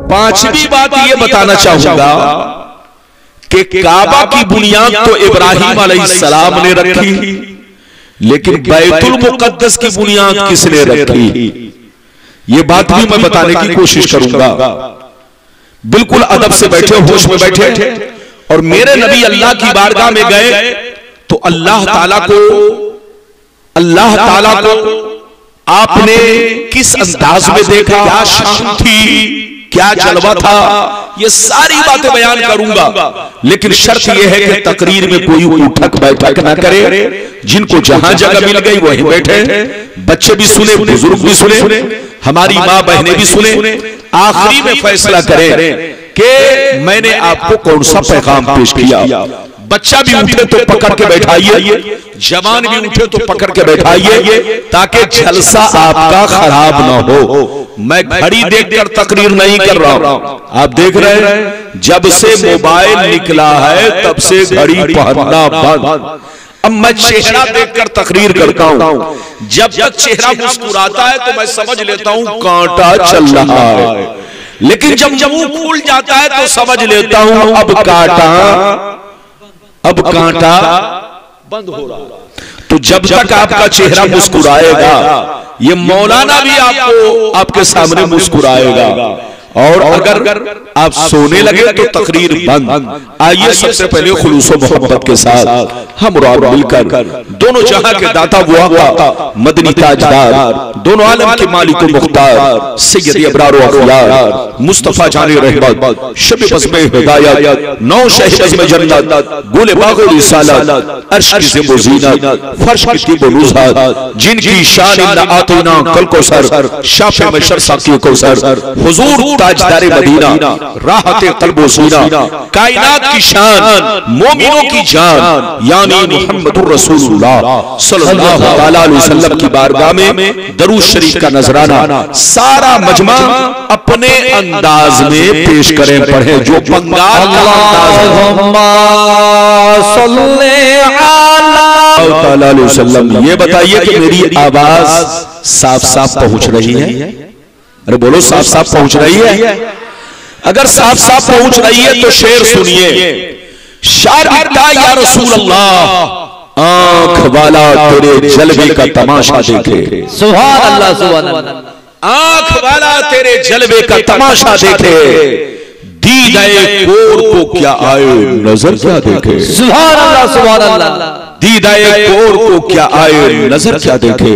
पांचवी बात ये बताना चाहूंगा कि काबा की बुनियाद तो इब्राहिम अलैहिस्सलाम ने रखी, लेकिन बैतुल मुकद्दस की बुनियाद किसने रखी, ये बात भी मैं बताने की कोशिश करूंगा। बिल्कुल अदब से बैठे, होश में बैठे, और मेरे नबी अल्लाह की बारगाह में गए तो अल्लाह ताला को आपने किस अंदाज में देखा, क्या शान थी, क्या जलवा था, ये सारी बातें बयान करूंगा। लेकिन शर्त यह है कि तकरीर में कोई उठक बैठक ना करे, जिनको जहां जगह मिल गई वहीं बैठे, बच्चे भी सुने, बुजुर्ग भी सुने, हमारी मां बहनें भी सुने। आखिरी में फैसला करें कि मैंने आपको कौन सा पैगाम पेश किया। बच्चा भी उठे तो पकड़ के बैठाइए, जवान भी उठे तो पकड़ के बैठाइए, ताकि जलसा आपका खराब ना हो। मैं घड़ी देखकर तकरीर नहीं कर रहा हूं, आप देख रहे हैं जब से मोबाइल निकला है तब से घड़ी पहनना बंद। अब मैं चेहरा देखकर तकरीर करता हूं, जब तक चेहरा मुस्कुराता है तो मैं समझ लेता हूं कांटा चल रहा है, लेकिन जब मुंह खुल जाता है तो समझ लेता हूं अब कांटा बंद हो रहा। तो जब तक आपका चेहरा मुस्कुराएगा, ये मौलाना भी आपको आपके सामने मुस्कुराएगा, और अगर आप सोने लगे तो तकरीर बंद। आइए सबसे पहले खुलूस मोहब्बत के साथ हम मिलकर दोनों जहां के दाता हुआ मदनी ताजदार, दोनों आलम के मालिक मुख्तार सैयद अबरार व अखयार मुस्तफा जाने रहमत शब बज़्म हिदायत नौ शह बज़्म जन्नत गुल बाग़ रिसालत अर्श की ज़िब व ज़ीनत फर्श की तीब व नुज़हत, जिनकी शान इन्ना आतीना कल कौसर शाफ़े मशर साक़ी कौसर हुज़ूर ताजदार मदीना राहते क़ल्ब व सीना, कायनात की शान मोमिनों की जान यानी मुहम्मदुर रसूलुल्लाह सल्लल्लाहु अलैहि वसल्लम की बारगाह में दरूद शरीफ का नजराना सारा मजमा अपने अंदाज में पेश करें, पढ़े जो बंगाल का अंदाज। ये बताइए कि मेरी आवाज साफ साफ पहुंच रही है? अरे बोलो, साफ साफ पहुंच रही है? अगर साफ साफ पहुंच रही है तो शेर सुनिए। शायर कहता है या रसूल अल्लाह आंख वाला तेरे जलवे का तमाशा देखे। सुभान अल्लाह, सुभान अल्लाह। आंख वाला तेरे जलवे का तमाशा देखे, दीदाए कोर को क्या आए नजर क्या देखे। सुभान अल्लाह, सुभान अल्लाह। दीदाए कोर को क्या आए नजर क्या देखे।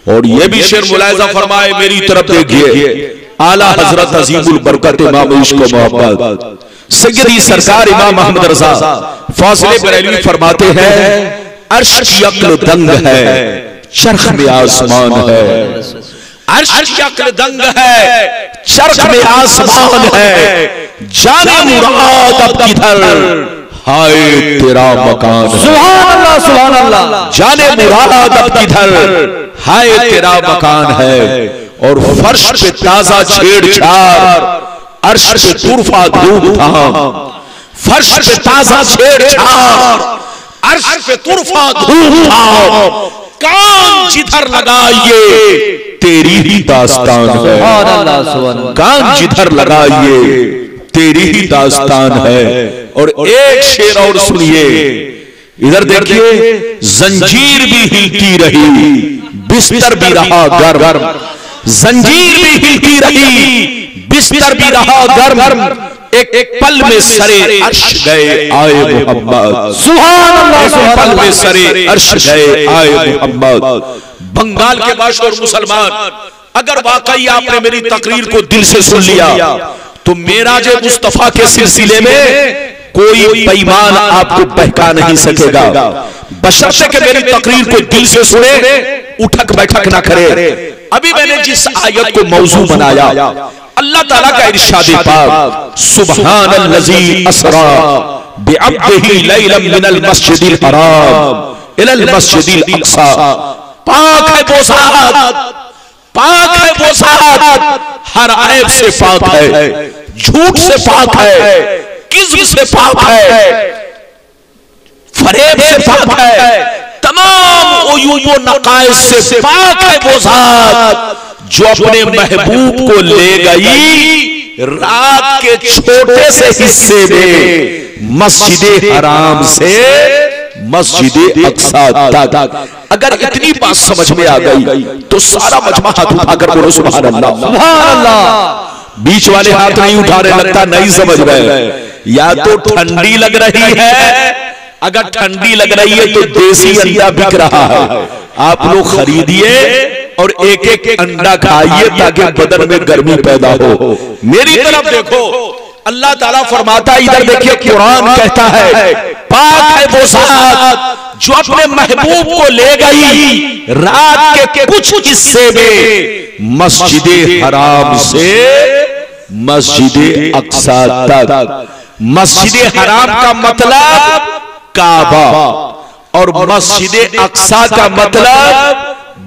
और ये भी शेर मुलाहिजा फरमाए, मेरी तरफ देखिए। आला हजरत अजीमुल बरकत इमाम इश्क व मोहब्बत सैयदी सरकार इमाम अहमद रज़ा फाज़िले बरेलवी फरमाते हैं, अर्श की अक्ल दंग है, चरख में आसमान है। अर्श की अक्ल दंग है, चरख में आसमान है। जाने मुराद अब किधर, हाय तेरा मकान है। सुभान अल्लाह, सुभान अल्लाह। जाने मुराद अब किधर, हाय तेरा मकान है। और फर्श पे ताजा छेड़छाड़, अर्श पे तुरफा धूम-धाम। फर्श पे ताजा छेड़छाड़, अर्श पे तुरफा धूम-धाम। कान जिधर लगाइए तेरी ही दास्तान है। कान जिधर लगाइए तेरी ही दास्तान है। और एक शेर और सुनिए, इधर देखिए। जंजीर भी हिलती रही, बिस्तर भी रहा गर्म। जंजीर भी हिलती रही, बिस्तर भी रहा गर्म। एक पल में सरे अर्श गए आए मोहम्मद। सुभान अल्लाह, सुभान अल्लाह। पल में सरे अर्श गए आए मोहम्मद। बंगाल के मशहूर मुसलमान, अगर वाकई आपने मेरी तकरीर को दिल से सुन लिया तो मेराज मुस्तफा के सिलसिले में कोई बेईमान आपको बहका नहीं सकेगा, बशर्ते कि मेरी तकरीर को दिल से सुने, उठक बैठक ना करे। अभी मैंने जिस आयत को मौजू बनाया, अल्लाह ताला का इरशाद पाक, सुब्हानल्लज़ी असरा बिअब्दिही लैलन मिनल मस्जिदिल हराम इलल मस्जिदिल अक़सा। पाक है वो ज़ात, पाक है वो ज़ात, हर ऐब से पाक है, झूठ से पाक है, किज़्ब से पाक है, फरेब से पाक है, तमाम उयूब व नक़ाइस से पाक है वो ज़ात जो अपने महबूब को ले गई रात के छोटे से हिस्से में मस्जिद हराम से मस्जिद अक्सा तक। अगर इतनी बात समझ में आ गई तो सारा मजमा हाथ उठाकर बोलो सुभान अल्लाह, सुभान अल्लाह। बीच वाले हाथ नहीं उठा रहे, लगता नहीं समझ रहे। या तो ठंडी लग रही है, अगर ठंडी लग रही है तो देसी अंडा बिक रहा है, आप लोग खरीदिए और एक एक अंडा खाइए ताकि बदन में गर्मी पैदा हो। मेरी तरफ देखो, अल्लाह ताला फरमाता है, इधर देखिए कुरान कहता है पाक है वो ज़ात जो अपने महबूब को ले गई रात के कुछ हिस्से में मस्जिद हराम से मस्जिद अक्सा तक। मस्जिद हराम का मतलब काबा और मस्जिद अक्सा का मतलब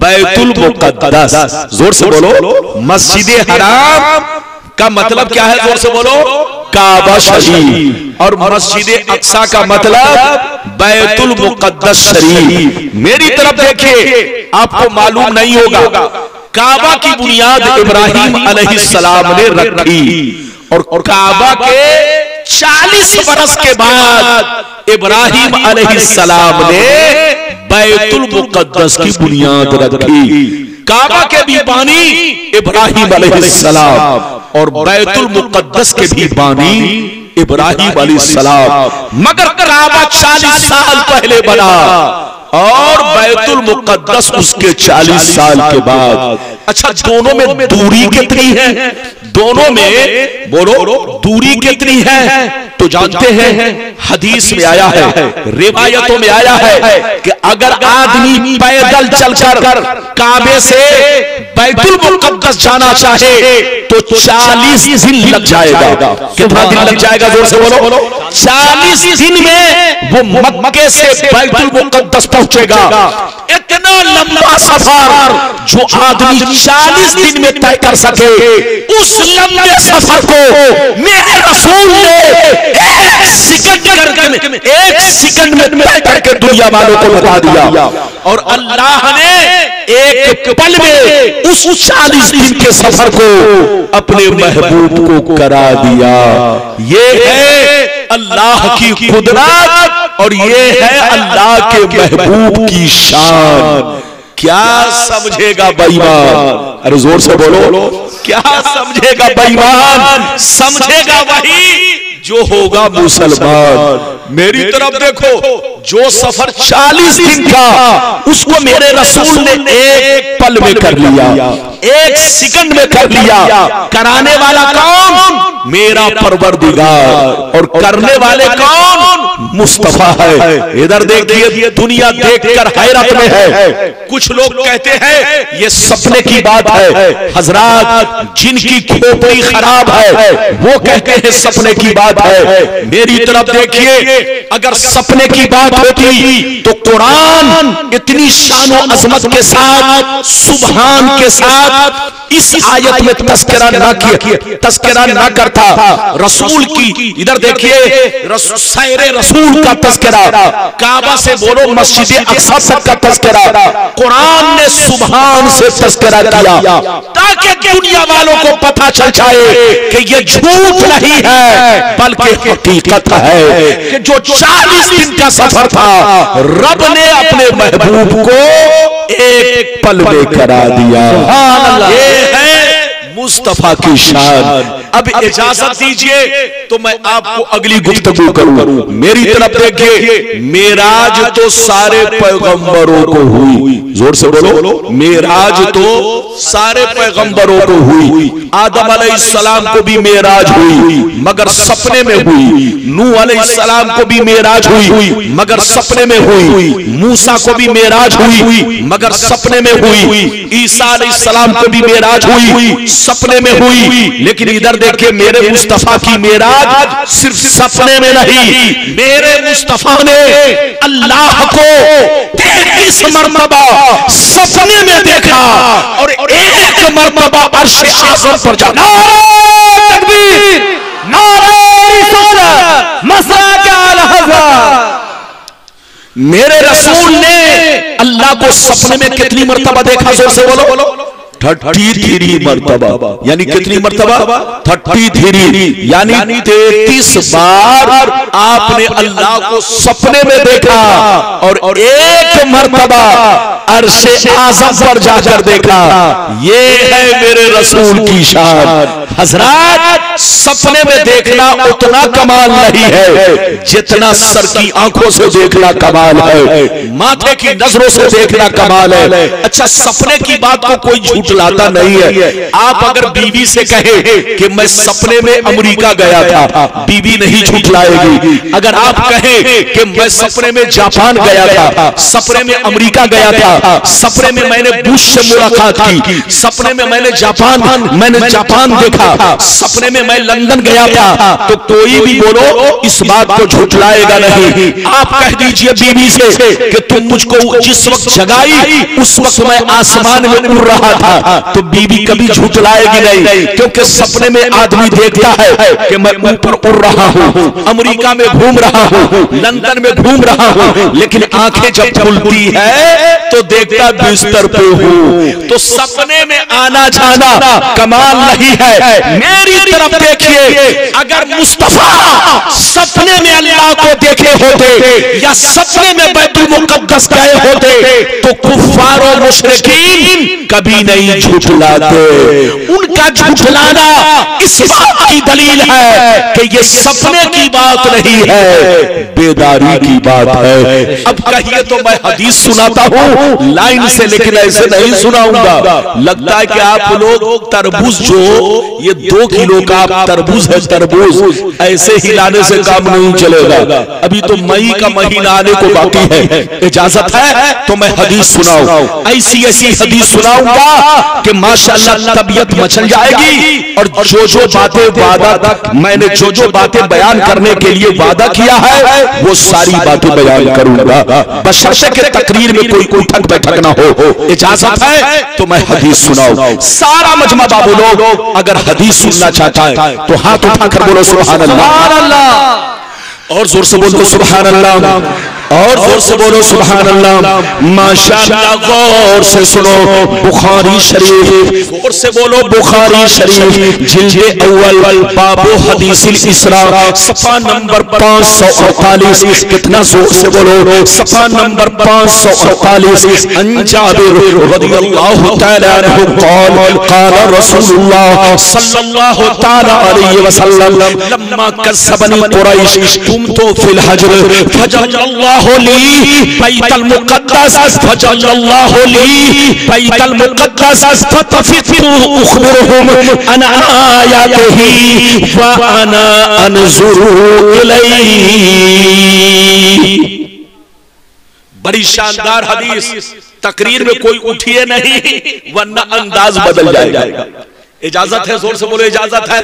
बैतुल मुकद्दस। जोर से बोलो, मस्जिद हराम का मतलब क्या है? जोर से बोलो, काबा शरीफ, और मस्जिद अक्सा का मतलब बैतुल मुकद्दस शरीफ। मेरी तरफ देखिए, आपको मालूम नहीं होगा, काबा की बुनियाद इब्राहिम अलैहिस्सलाम ने रखी और काबा के 40 बरस के बाद इब्राहिम अलैहिस्सलाम ने बैतुल मुकद्दस की बुनियाद रखी। काबा के भी बानी इब्राहिम अलैहिस्सलाम और बैतुल मुकद्दस के भी बानी इब्राहिम अलैहिस्सलाम। मगर काबा 40 साल पहले बना और बैतुल मुकद्दस उसके 40 साल के बाद। अच्छा, दोनों में दूरी कितनी है? दोनों में बोलो दूरी कितनी है? तो जानते हैं हदीस में आया है, रिवायतों में आया है कि अगर आदमी पैदल चलकर काबे से बैतुल मुकद्दस जाना चाहे तो 40 दिन लग जाएगा। कितना दिन लग जाएगा? जोर से बोलो। 40 दिन में वो मक्के से बैतुल मुकद्दस पहुंचेगा। इतना लंबा सफर जो आदमी 40 दिन में तय कर सके, उस लंबे सफर को मेरे रसूल ने एक सेकंड में तय करके दुनिया वालों को बता दिया। और अल्लाह ने एक पल में उस 40 दिन के सफर को अपने महबूब को करा दिया। ये है अल्लाह की कुदरत और ये है अल्लाह के महबूब की शान। क्या समझेगा बेईमान? अरे जोर से बोलो, क्या समझेगा बेईमान? समझेगा वही जो होगा मुसलमान। मेरी तरफ देखो, जो सफर 40 दिन का उसको मेरे रसूल ने एक पल में कर लिया, एक सेकंड में कर लिया। कराने वाला कौन? मेरा परवरदिगार। और करने वाले कौन? मुस्तफा है। इधर देखिए, दुनिया देखकर हैरत में है। कुछ लोग कहते हैं ये सपने की बात है, हजरात जिनकी खोपड़ी खराब है वो कहते हैं सपने की बात है। मेरी तरफ देखिए, अगर सपने की बात होती तो कुरान इतनी शानो अजमत के साथ, सुभान के साथ इस आयत में तस्करा ना करता रसूल की। इधर देखिए, सैरे रसूल का तस्करा, काबा से बोलो मस्जिद अक्सा तक का तस्करा कुरान ने सुभान से तस्करा किया ताकि दुनिया वालों को पता चल जाए कि ये झूठ नहीं है बल्कि हकीकत है कि जो 40 दिन का सफर था रब ने अपने महबूब को एक पल में करा दिया। ये है मुस्तफा की शान। अब इजाजत दीजिए तो मैं आपको अगली गुफ्तगू करूं। मेरी तरफ देखिए, मेराज तो सारे पैगंबरों को हुई। जोर से बोलो, मेराज तो सारे पैगंबरों को हुई। आदम अलैहिस्सलाम को भी मेराज हुई मगर सपने में हुई। नूह अलैहिस्सलाम को भी मेराज हुई मगर सपने में हुई। मूसा को भी मेराज हुई मगर सपने में हुई। ईसा अलैहिस्सलाम को भी मेराज हुई, सपने में हुई। लेकिन इधर देखिए, मेरे मुस्तफा की मेराज सिर्फ सपने में नहीं, मेरे मुस्तफा ने अल्लाह को 33 मरतबा सपने में देखा और एक मरतबा अर्श आज़म पर जाना। तकबीर, नारे रिसालत, मसराक अल हज़रत। मेरे रसूल ने अल्लाह को सपने में कितनी मरतबा देखा? जोर से बोलो। 33 मरतबा, यानी कितनी मरतबा? 33, यानी 33 बार आपने अल्लाह को सपने में देखा और एक मरतबा अर्शे आज़म पर जाकर देखा। ये है मेरे रसूल की शान। हजरत, सपने में देखना उतना कमाल नहीं है जितना सर की आंखों से देखना कमाल है, माथे की नजरों से देखना कमाल है। अच्छा, सपने की बात को कोई झूठलाता नहीं है। आप अगर बीवी से कहे कि मैं सपने में अमेरिका गया था, बीवी नहीं झूठलाएगी। अगर आप कहें कि मैं सपने में जापान गया था, सपने में अमेरिका गया था, सपने में मैंने बुश से मुलाकात की, सपने में मैंने जापान देखा, सपने में मैं लंदन गया था, तो कोई भी बोलो इस बात को झूठलाएगा नहीं। आप कह दीजिए बीवी से कि तुम मुझको जिस वक्त जगाई उस वक्त मैं आसमान में उड़ रहा था, तो बीवी कभी झूठलाएगी नहीं, क्योंकि सपने में आदमी देखता है कि मैं ऊपर उड़ रहा हूं, अमेरिका में घूम रहा हूं, लंदन में घूम रहा हूं, लेकिन आंखें जब खुलती है तो देखता बिस्तर पे हूं। तो सपने में आना जाना कमाल नहीं है। मेरी तरफ देखिए, अगर मुस्तफा सपने में अल्लाह को देखे होते या सपने में बैतुल मुक़द्दस गए होते तो कुफ्फार और मुशरिकीन कभी नहीं झूठलाते। उनका झूठलाना इस बात की दलील है कि ये सपने की बात नहीं है, बेदारी की बात है। अब कहिए तो मैं हदीस सुनाता हूं लाइन से, लेकिन ऐसे नहीं सुनाऊंगा। लगता है कि आप लोग तरबूज, जो ये 2 किलो का तरबूज है, तरबूज ऐसे हिलाने से काम नहीं चलेगा। अभी तो मई का महीना आने को बाकी है। इजाजत है तो मैं हदीस सुनाऊं, ऐसी हदीस सुनाऊंगा कि माशाअल्लाह तबीयत मचल जाएगी। और जो बातें मैंने जो बातें बयान करने के लिए वादा किया है वो सारी बातें बयान करूंगा, बशर्ते कि तकरीर में कोई उठक बैठक ना हो। इजाजत है तो मैं हदीस सुनाऊं। सारा मजमा बाबू लोग अगर हदीस सुनना चाहता है तो हाथ उठाकर बोलो सुभान अल्लाह, और जोर से बोलो सुभान अल्लाह, और जोर से बोलो सुभान अल्लाह। माशाअल्लाह, गौर से सुनो बुखारी शरीफ, गौर से बोलो बुखारी शरीफ, जिल्दे अव्वल, बाबो हदीसिल इसरा, सफा नंबर 548। कितना जोर से बोलो, सफा नंबर 548। अन जाबिर रदियल्लाहु तआला अन्हु क़ाल क़ाल रसूलुल्लाह सल्लल्लाहु तआला अलैहि वसल्लम लम्मा कज़्ज़बनी कुरैश कुन्तु फिल हज्र फजअल्लाहु बैतल मुक़द्दस, फजअल्लाहु ली बैतल मुक़द्दस फतफ़ितु उख़बिरुहुम अन आयातिही व अना अनज़ुरु इलैहि। बड़ी शानदार हदीस, तकरीर में कोई उठिए नहीं वरना अंदाज बदल जाएगा। इजाजत है, जोर से बोलो इजाजत है।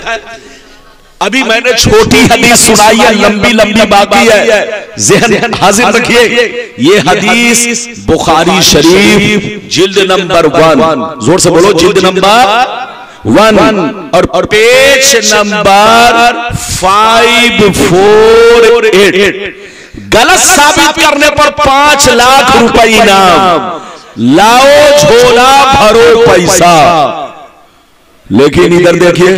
अभी मैंने छोटी हदीस सुनाई है, लंबी बाकी है, ज़हन हाजिर रखिए। ये हदीस बुखारी शरीफ जिल्द नंबर 1, जोर से बोलो जिल्द नंबर 1 और पेज नंबर 548। गलत साबित करने पर 5 लाख रुपए इनाम, लाओ झोला भरो पैसा। लेकिन इधर देखिए,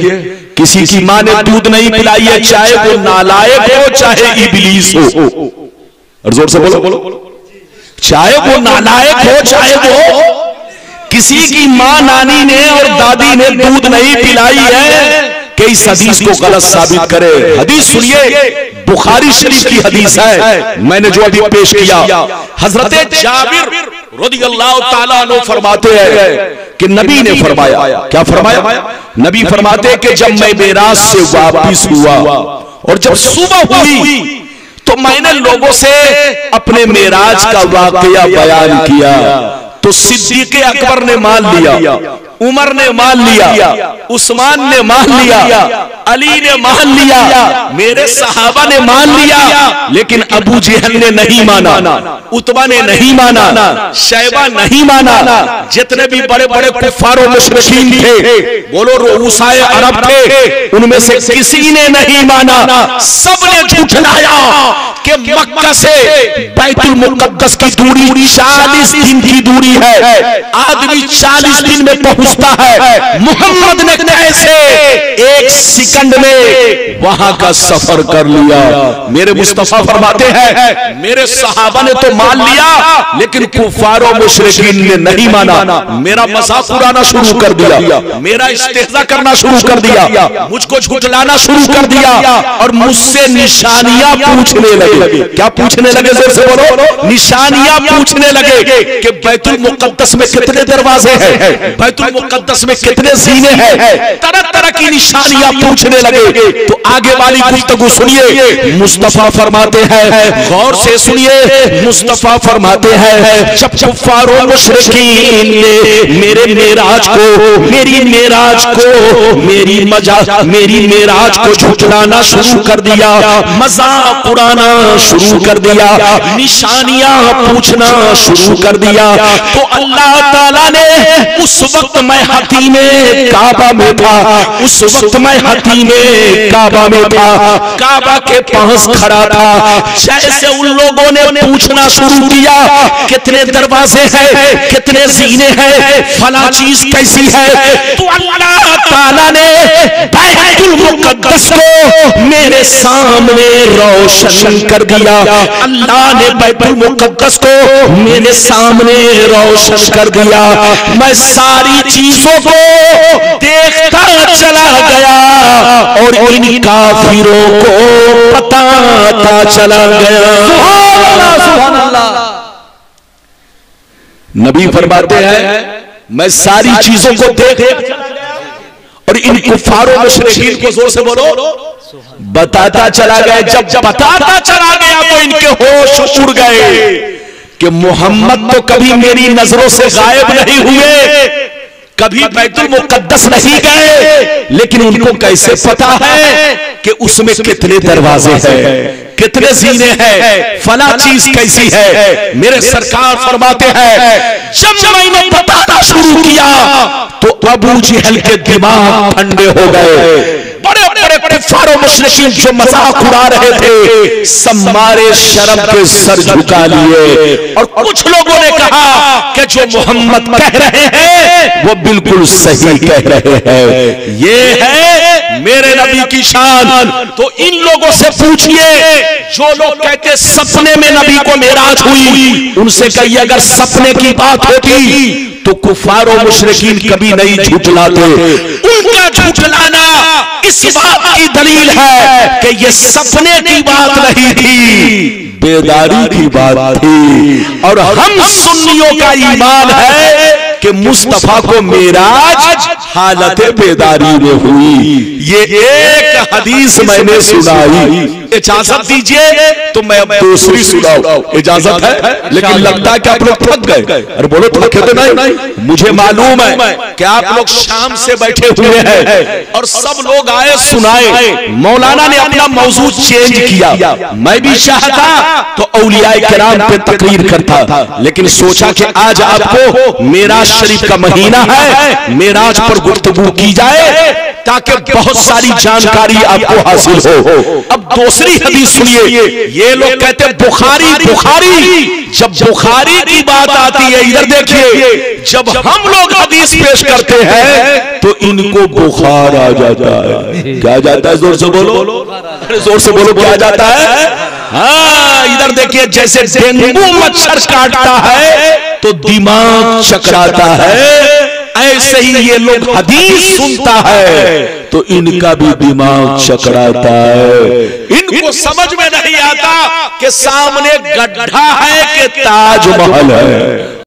किसी की मां ने दूध नहीं पिलाई है, चाहे वो नालायक हो चाहे इब्लीस हो। और जोर से बोलो, चाहे वो नालायक हो चाहे वो, किसी की मां नानी ने और दादी ने दूध नहीं पिलाई है कि इस हदीस को गलत साबित करे। हदीस सुनिए, बुखारी शरीफ की हदीस है, मैंने जो अभी पेश किया। हजरत जाबिर रदियल्लाहु ताला अन्हु फरमाते हैं कि नबी ने फरमाया, क्या फरमाया? नबी फरमाते कि जब मैं मेराज से वापिस हुआ और जब सुबह हुई तो मैंने लोगों से अपने मेराज का वाकया बयान किया, तो सिद्दीक़ अकबर ने मान लिया, उमर ने मान लिया, उस्मान ने मान लिया, अली ने मान लिया, मेरे सहाबा ने मान लिया, लेकिन अबू जहल ने नहीं माना, उतबा ने नहीं माना, शैबा नहीं माना। जितने भी बड़े बड़े कुफ्फार और मुशरिकीन थे, बोलो रूसाए अरब थे, उनमें से किसी ने नहीं माना। सबने झूठलाया कि मक्का से बैतुल मुक़द्दस की दूरी 40 दिन की दूरी है, आदमी 40 दिन में पहुंच पूछता है मोहम्मद ने कैसे 1 सेकंड में वहां का सफर कर लिया। मेरे मुस्तफा फरमाते हैं मेरे सहाबा ने तो मान लिया, लेकिन कुफारों मुशरिकीन ने नहीं माना। मेरा मजाक उड़ाना शुरू कर दिया, मेरा इस्तेहज़ा करना शुरू कर दिया, मुझको झुठलाना शुरू कर दिया और मुझसे निशानियां पूछने लगे। क्या पूछने लगे? जोर से बोलो। निशानियां पूछने लगे कि बैतुल मुक़द्दस में कितने दरवाजे हैं, बैतुल मुक़द्दस में कितने ज़ीने हैं, तरह तरह की निशानियां पूछने लगे। तो आगे वाली गुफ्तगू सुनिए। मुस्तफा फरमाते हैं, गौर से सुनिए, मुस्तफा फरमाते हैं जब कुफ्फारों मुशरिकीन ने मेरे मेराज को, मेरी मेराज को, मेरी मेराज को झुठलाना शुरू कर दिया, मजाक उड़ाना शुरू कर दिया, निशानियां पूछना शुरू कर दिया, तो अल्लाह ताला ने उस वक्त मैं हतीमे काबा में था, उस वक्त मैं हतीमे काबा में था, काबा के पास खड़ा था। जैसे उन लोगों ने पूछना शुरू किया कितने दरवाजे हैं, कितने ज़ीने हैं, फला चीज कैसी है, तो अल्लाह ताला ने बैतुल मुक़द्दस को मेरे सामने रोशन कर दिया। अल्लाह ने बैतुल मुक़द्दस को मेरे सामने रोशन कर दिया। मैं सारी चीजों को देखता चला गया और इन काफिरों को बताता चला गया। सुभान अल्लाह। नबी फरमाते हैं मैं सारी चीजों को देखता चला गया और इन कुफारों मुशरिकीन को, जोर से बोलो, बताता चला गया। जब बताता चला गया तो इनके होश उड़ गए कि मोहम्मद तो कभी मेरी नजरों से गायब नहीं हुए, कभी बैतुल मुक़द्दस नहीं गए, लेकिन उनको कैसे पता है कि उसमें कितने दरवाजे हैं, कितने ज़ीने हैं, फला चीज कैसी है। मेरे सरकार फरमाते हैं जब मैंने बताना शुरू किया तो अबू जहल के दिमाग ठंडे हो गए। बड़े बड़े कुफ्फार मुशरिकीन जो मजाक उड़ा रहे थे सब मारे शर्म के सर झुका लिए और कुछ लोगों ने कहा कि जो मोहम्मद कह रहे हैं वो बिल्कुल सही कह रहे हैं, ये है मेरे नबी की शान। तो इन लोगों से पूछिए जो लोग कहते सपने में नबी को मेराज हुई, उनसे कहिए अगर सपने की बात होती तो कुफार और मुशरिकीन कभी नहीं झुठलाते। उनका झुठलाना इस बात की दलील है कि ये सपने की बात नहीं थी, बेदारी की बात थी। और हम सुन्नियों का ईमान है कि मुस्तफा को मेराज हालत बेदारी में हुई। ये एक हदीस मैंने सुनाई, इजाजत दीजिए तो मैं अब दूसरी सुनाऊं। इजाजत है? लेकिन लगता है कि आप लोग थक गए। अरे बोलो थके तो नहीं? मुझे मालूम है कि आप लोग शाम से बैठे हुए हैं और सब लोग आए सुनाए। मौलाना ने अपना मौजू चेंज किया, मैं भी चाहता तो औलियाए किराम पे तकरीर करता, लेकिन सोचा कि आज आपको मेराज शरीफ का महीना है, मेराज पर गुफ्तगू की जाए ताकि बहुत सारी जानकारी आपको हासिल हो। अब दूसरी हदीस सुनिए। ये लोग कहते हैं बुखारी बुखारी, जब बुखारी की बात आती है, इधर देखिए, जब हम लोग हदीस पेश करते हैं तो इनको बुखार आ जाता है। क्या जाता है? जोर से बोलो, अरे जोर से बोलो, क्या जाता है? हाँ, इधर देखिए, जैसे डेंगू मच्छर काटता है तो दिमाग चकराता है, ऐसे ही ये लोग हदीस सुनता है तो इनका भी दिमाग चकराता है। इनको समझ में नहीं आता कि सामने गड्ढा है कि ताजमहल है।